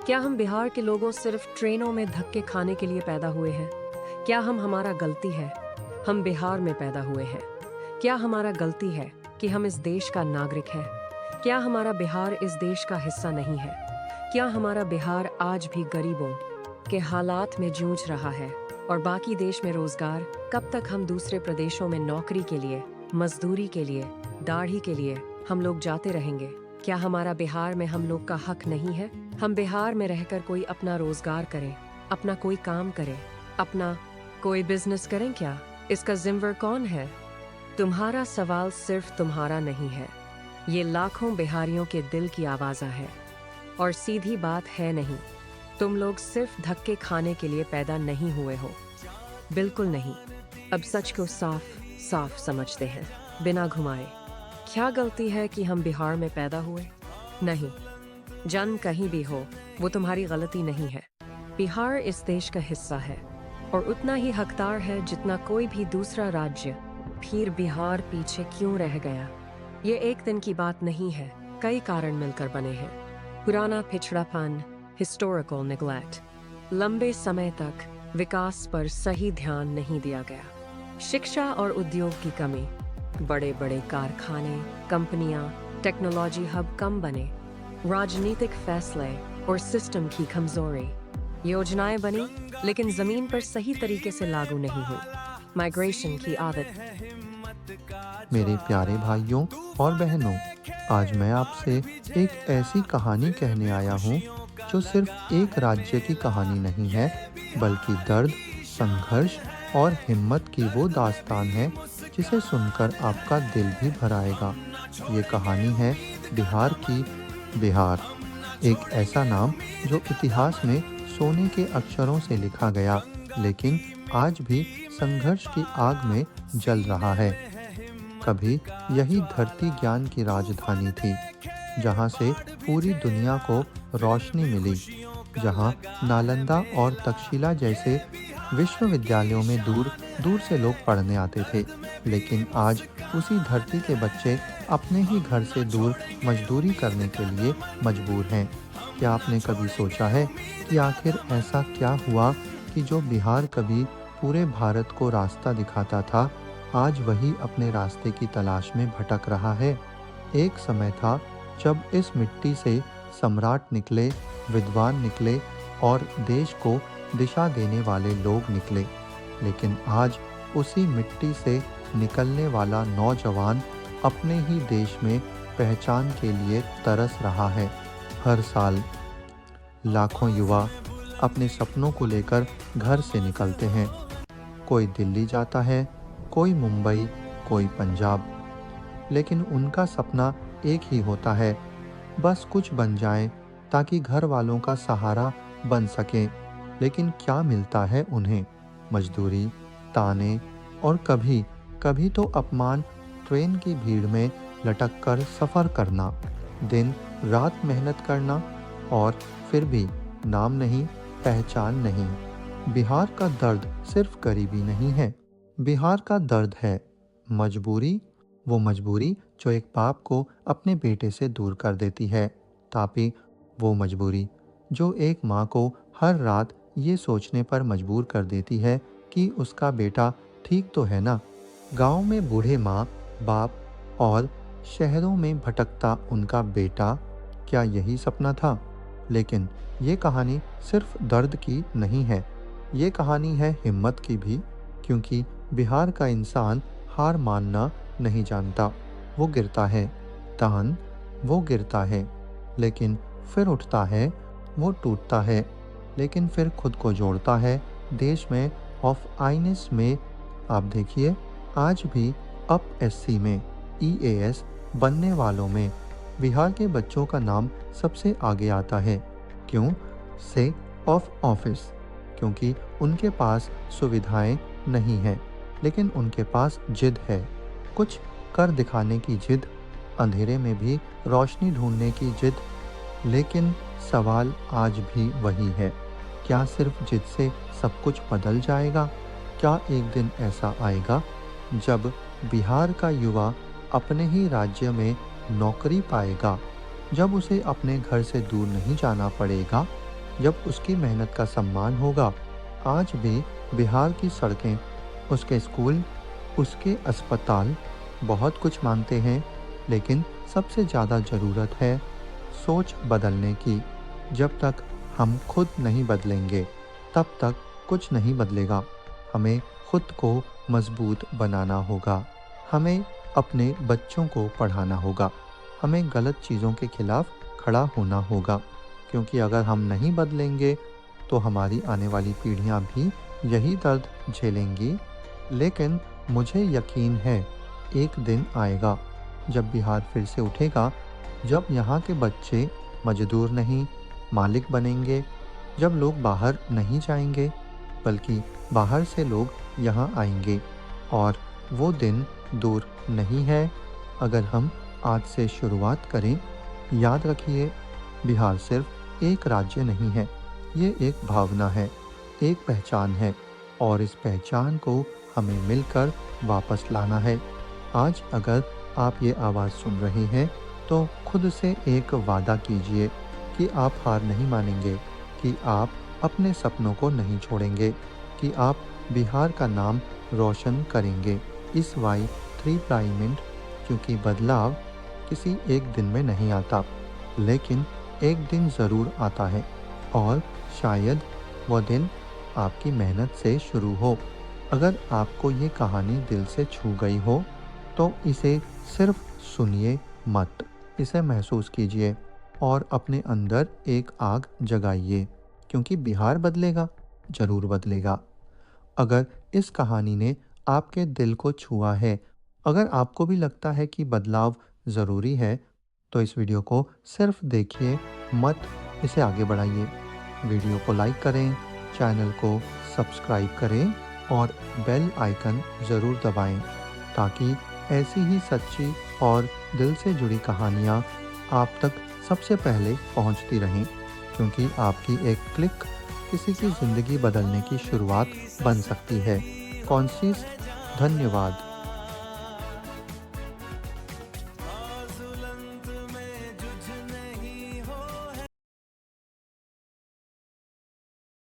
क्या हम बिहार के लोगों सिर्फ ट्रेनों में धक्के खाने के लिए पैदा हुए हैं? क्या हमारा गलती है हम बिहार में पैदा हुए हैं? क्या हमारा गलती है कि हम इस देश का नागरिक है? क्या हमारा बिहार इस देश का हिस्सा नहीं है? क्या हमारा बिहार आज भी गरीबों के हालात में जूझ रहा है? और बाकी देश में रोजगार, कब तक हम दूसरे प्रदेशों में नौकरी के लिए, मजदूरी के लिए, दाढ़ी के लिए हम लोग जाते रहेंगे? क्या हमारा बिहार में हम लोग का हक नहीं है? हम बिहार में रहकर कोई अपना रोजगार करें, अपना कोई काम करें, अपना कोई बिजनेस करें क्या? इसका जिम्मेदार कौन है? तुम्हारा सवाल सिर्फ तुम्हारा नहीं है, ये लाखों बिहारियों के दिल की आवाज़ है। और सीधी बात है नहीं, तुम लोग सिर्फ धक्के खाने के लिए पैदा नहीं हुए हो, बिल्कुल नहीं। अब सच को साफ साफ समझते हैं बिना घुमाए। क्या गलती है कि हम बिहार में पैदा हुए? नहीं, जन्म कहीं भी हो वो तुम्हारी गलती नहीं है। बिहार इस देश का हिस्सा है और उतना ही हकदार है जितना कोई भी दूसरा राज्य। फिर बिहार पीछे क्यों रह गया? ये एक दिन की बात नहीं है, कई कारण मिलकर बने हैं। पुराना पिछड़ापन, हिस्टोरिकल नेग्लेक्ट, लंबे समय तक विकास पर सही ध्यान नहीं दिया गया, शिक्षा और उद्योग की कमी, बड़े बड़े कारखाने, कंपनियां, टेक्नोलॉजी हब कम बने, राजनीतिक फैसले और सिस्टम की कमजोरी। योजनाएं बनी लेकिन जमीन पर सही तरीके से लागू नहीं हुई। माइग्रेशन की आदत। मेरे प्यारे भाइयों और बहनों, आज मैं आपसे एक ऐसी कहानी कहने आया हूँ जो सिर्फ एक राज्य की कहानी नहीं है, बल्कि दर्द, संघर्ष और हिम्मत की वो दास्तान है जिसे सुनकर आपका दिल भी भर आएगा। ये कहानी है बिहार की। बिहार एक ऐसा नाम जो इतिहास में सोने के अक्षरों से लिखा गया, लेकिन आज भी संघर्ष की आग में जल रहा है। कभी यही धरती ज्ञान की राजधानी थी, जहाँ से पूरी दुनिया को रोशनी मिली, जहाँ नालंदा और तक्षशिला जैसे विश्वविद्यालयों में दूर दूर से लोग पढ़ने आते थे। लेकिन आज उसी धरती के बच्चे अपने ही घर से दूर मजदूरी करने के लिए मजबूर हैं। क्या आपने कभी सोचा है कि आखिर ऐसा क्या हुआ कि जो बिहार कभी पूरे भारत को रास्ता दिखाता था, आज वही अपने रास्ते की तलाश में भटक रहा है? एक समय था जब इस मिट्टी से सम्राट निकले, विद्वान निकले और देश को दिशा देने वाले लोग निकले। लेकिन आज उसी मिट्टी से निकलने वाला नौजवान अपने ही देश में पहचान के लिए तरस रहा है। हर साल लाखों युवा अपने सपनों को लेकर घर से निकलते हैं। कोई दिल्ली जाता है, कोई मुंबई, कोई पंजाब, लेकिन उनका सपना एक ही होता है, बस कुछ बन जाए ताकि घर वालों का सहारा बन सके। लेकिन क्या मिलता है उन्हें? मजदूरी, ताने और कभी कभी तो अपमान। ट्रेन की भीड़ में लटक कर सफ़र करना, दिन रात मेहनत करना और फिर भी नाम नहीं, पहचान नहीं। बिहार का दर्द सिर्फ गरीबी नहीं है, बिहार का दर्द है मजबूरी। वो मजबूरी जो एक बाप को अपने बेटे से दूर कर देती है, ताकि वो मजबूरी जो एक माँ को हर रात ये सोचने पर मजबूर कर देती है कि उसका बेटा ठीक तो है ना। गांव में बूढ़े माँ बाप और शहरों में भटकता उनका बेटा, क्या यही सपना था? लेकिन ये कहानी सिर्फ दर्द की नहीं है, ये कहानी है हिम्मत की भी, क्योंकि बिहार का इंसान हार मानना नहीं जानता। वो गिरता है, तान वो गिरता है, लेकिन फिर उठता है। वो टूटता है, लेकिन फिर खुद को जोड़ता है। देश में ऑफ आइनेस में आप देखिए, आज भी अप एससी में, EAS बनने वालों में बिहार के बच्चों का नाम सबसे आगे आता है। क्यों? से ऑफ ऑफिस, क्योंकि उनके पास सुविधाएं नहीं हैं, लेकिन उनके पास जिद है, कुछ कर दिखाने की जिद, अंधेरे में भी रोशनी ढूंढने की जिद। लेकिन सवाल आज भी वही है, क्या सिर्फ जिद से सब कुछ बदल जाएगा? क्या एक दिन ऐसा आएगा जब बिहार का युवा अपने ही राज्य में नौकरी पाएगा, जब उसे अपने घर से दूर नहीं जाना पड़ेगा, जब उसकी मेहनत का सम्मान होगा। आज भी बिहार की सड़कें, उसके स्कूल, उसके अस्पताल बहुत कुछ मांगते हैं, लेकिन सबसे ज़्यादा ज़रूरत है सोच बदलने की। जब तक हम खुद नहीं बदलेंगे, तब तक कुछ नहीं बदलेगा। हमें खुद को मजबूत बनाना होगा। हमें अपने बच्चों को पढ़ाना होगा। हमें गलत चीज़ों के खिलाफ खड़ा होना होगा, क्योंकि अगर हम नहीं बदलेंगे तो हमारी आने वाली पीढ़ियां भी यही दर्द झेलेंगी। लेकिन मुझे यकीन है एक दिन आएगा जब बिहार फिर से उठेगा, जब यहाँ के बच्चे मजदूर नहीं मालिक बनेंगे, जब लोग बाहर नहीं जाएंगे बल्कि बाहर से लोग यहाँ आएंगे। और वो दिन दूर नहीं है अगर हम आज से शुरुआत करें। याद रखिए, बिहार सिर्फ एक राज्य नहीं है, ये एक भावना है, एक पहचान है, और इस पहचान को हमें मिलकर वापस लाना है। आज अगर आप ये आवाज़ सुन रहे हैं तो खुद से एक वादा कीजिए कि आप हार नहीं मानेंगे, कि आप अपने सपनों को नहीं छोड़ेंगे, कि आप बिहार का नाम रोशन करेंगे इस Y3 प्राइमेंट। क्योंकि बदलाव किसी एक दिन में नहीं आता, लेकिन एक दिन ज़रूर आता है, और शायद वो दिन आपकी मेहनत से शुरू हो। अगर आपको ये कहानी दिल से छू गई हो तो इसे सिर्फ सुनिए मत, इसे महसूस कीजिए और अपने अंदर एक आग जगाइए, क्योंकि बिहार बदलेगा, ज़रूर बदलेगा। अगर इस कहानी ने आपके दिल को छुआ है, अगर आपको भी लगता है कि बदलाव ज़रूरी है, तो इस वीडियो को सिर्फ देखिए मत, इसे आगे बढ़ाइए। वीडियो को लाइक करें, चैनल को सब्सक्राइब करें और बेल आइकन ज़रूर दबाएं, ताकि ऐसी ही सच्ची और दिल से जुड़ी कहानियाँ आप तक सबसे पहले पहुँचती रहें, क्योंकि आपकी एक क्लिक किसी की ज़िंदगी बदलने की शुरुआत बन सकती है। कॉन्शियस, धन्यवाद।